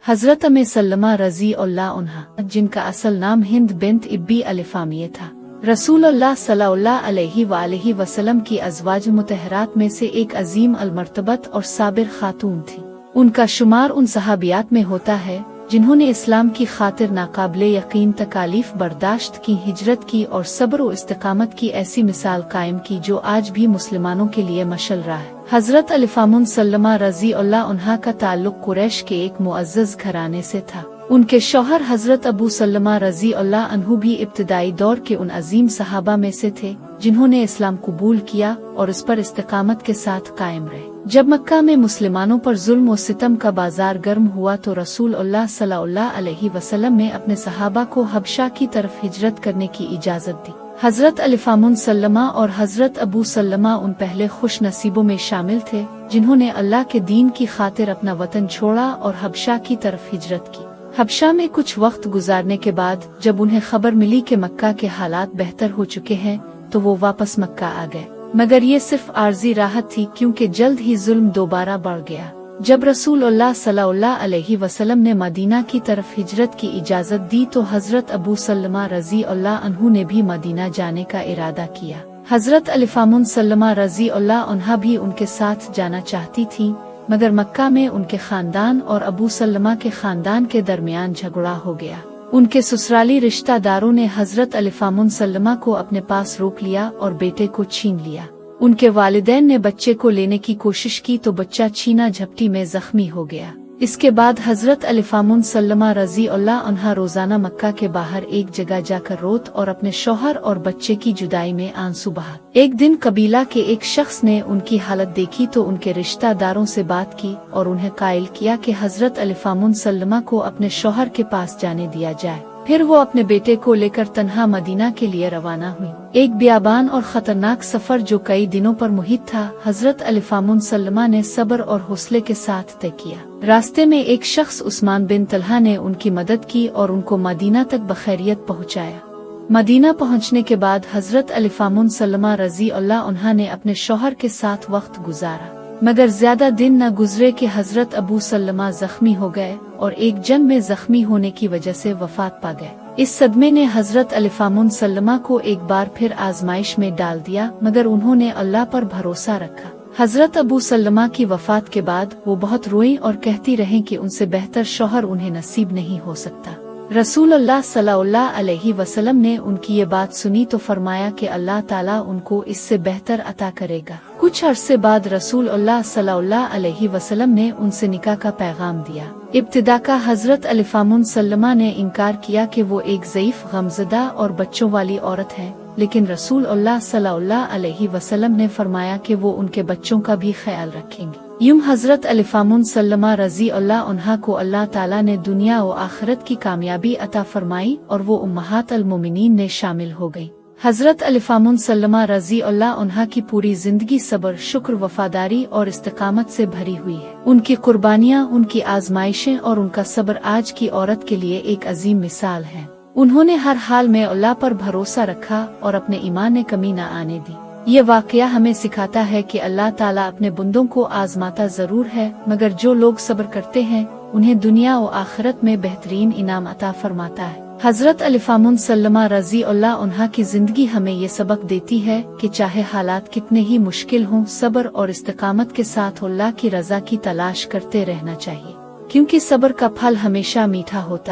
हजरत अम्मे सल्लमा रजी अल्लाह अन्हा, जिनका असल नाम हिंद बिन्त इब्बी अलिफामिया था, रसूलुल्लाह सल्लल्लाहु अलैहि वसल्लम की अज़वाज मुतहरात में से एक अजीम अलमर्तबत और साबिर खातून थी। उनका शुमार उन सहाबियात में होता है जिन्होंने इस्लाम की खातिर नाकाबिले यकीन तकालीफ बर्दाश्त की, हिजरत की और सब्र व इस्तिकामत की ऐसी मिसाल कायम की जो आज भी मुसलमानों के लिए मशल रहा है। हजरत अलिफामुन सल्लमा रजी अल्लाह अन्हा का ताल्लुक कुरैश के एक मुअज़्ज़ज़ घराने से था। उनके शौहर हजरत अबू सल्लमा रजी अल्लाह अन्हु भी इब्तिदाई दौर के उन अजीम सहाबा में से थे जिन्होंने इस्लाम कबूल किया और इस पर इस्तिकामत के साथ कायम रहे। जब मक्का में मुसलमानों पर जुल्म और सितम का बाजार गर्म हुआ तो रसूलुल्लाह सल्लल्लाहु अलैहि वसल्लम ने अपने सहाबा को हबशा की तरफ हिजरत करने की इजाज़त दी। हजरत अलिफामुन सल्लमा और हजरत अबू सल्लमा उन पहले खुश नसीबों में शामिल थे जिन्होंने अल्लाह के दीन की खातिर अपना वतन छोड़ा और हबशा की तरफ हिजरत की। हबशा में कुछ वक्त गुजारने के बाद जब उन्हें खबर मिली कि मक्का के हालात बेहतर हो चुके हैं तो वो वापस मक्का आ गए, मगर ये सिर्फ आर्जी राहत थी क्योंकि जल्द ही जुल्म दोबारा बढ़ गया। जब रसूलुल्लाह सल्लल्लाहु अलैहि वसल्लम ने मदीना की तरफ हिजरत की इजाज़त दी तो हजरत अबू सल्लमा रजी अल्लाह अन्हु ने भी मदीना जाने का इरादा किया। हजरत अलिफामुन सल्लमा रजी अल्लाह अन्हा भी उनके साथ जाना चाहती थी, मगर मक्का में उनके खानदान और अबू सल्लमा के खानदान के दरमियान झगड़ा हो गया। उनके ससुराली रिश्तेदारों ने हजरत अलिफामुन सल्लमा को अपने पास रोक लिया और बेटे को छीन लिया। उनके वालिदैन ने बच्चे को लेने की कोशिश की तो बच्चा छीना झपटी में जख्मी हो गया। इसके बाद हजरत अलिफामुन सल्लमा रजी अल्लाह अन्हा रोजाना मक्का के बाहर एक जगह जाकर रोत और अपने शौहर और बच्चे की जुदाई में आंसू बहा। एक दिन कबीला के एक शख्स ने उनकी हालत देखी तो उनके रिश्तेदारों से बात की और उन्हें कायल किया कि हजरत अलिफामुन सल्लमा को अपने शौहर के पास जाने दिया जाए। फिर वो अपने बेटे को लेकर तन्हा मदीना के लिए रवाना हुई। एक बियाबान और खतरनाक सफर जो कई दिनों पर मुहित था, हजरत अलिफामुन सल्लमा ने सब्र और हौसले के साथ तय किया। रास्ते में एक शख्स उस्मान बिन तलहा ने उनकी मदद की और उनको मदीना तक बखैरियत पहुंचाया। मदीना पहुंचने के बाद हजरत अलिफामुन सल्लमा रजी अल्लाह अन्हा ने अपने शौहर के साथ वक्त गुजारा, मगर ज्यादा दिन न गुजरे कि हजरत अबू सल्लमा जख्मी हो गए और एक जंग में जख्मी होने की वजह से वफात पा गए। इस सदमे ने हजरत अलिफामुन सल्लमा को एक बार फिर आजमाइश में डाल दिया, मगर उन्होंने अल्लाह पर भरोसा रखा। हजरत अबू सल्लमा की वफात के बाद वो बहुत रोईं और कहती रहीं कि उनसे बेहतर शौहर उन्हें नसीब नहीं हो सकता। रसूलुल्लाह सल्लल्लाहु अलैहि वसल्लम ने उनकी ये बात सुनी तो फरमाया कि अल्लाह ताला उनको इससे बेहतर अता करेगा। कुछ अरसे बाद रसूलुल्लाह सल्लल्लाहु अलैहि वसल्लम ने उनसे निकाह का पैगाम दिया। इब्तिदा का हजरत अलिफामुन सल्लमा ने इनकार किया कि वो एक ज़ईफ, गमज़दा और बच्चों वाली औरत है, लेकिन रसूलुल्लाह सल्लल्लाहु अलैहि वसल्लम ने फरमाया कि वो उनके बच्चों का भी ख्याल रखेंगे। यूं हजरत अलिफामुन सल्लमा रजी अल्लाह अन्हा को अल्लाह ताला ने दुनिया और आखिरत की कामयाबी अता फरमाई और वो उम्महात अल मोमिनीन में शामिल हो गई। हजरत अलिफामुन सल्लमा रजी अल्लाह अन्हा की पूरी जिंदगी सब्र, शुक्र, वफादारी और इस्तिकामत से भरी हुई है। उनकी कुर्बानियाँ, उनकी आजमाइशें और उनका सब्र आज की औरत के लिए एक अजीम मिसाल है। उन्होंने हर हाल में अल्लाह पर भरोसा रखा और अपने ईमान में कमी न आने दी। ये वाकया हमें सिखाता है कि अल्लाह ताला अपने बंदों को आजमाता जरूर है, मगर जो लोग सब्र करते हैं उन्हें दुनिया और आखिरत में बेहतरीन इनाम अता फरमाता है। हजरत अलिफामुन सल्लमा रजी अल्लाह अन्हा की जिंदगी हमें ये सबक देती है कि चाहे हालात कितने ही मुश्किल हों, सब्र और इस्तिकामत के साथ अल्लाह की रजा की तलाश करते रहना चाहिए, क्योंकि सब्र का फल हमेशा मीठा होता है।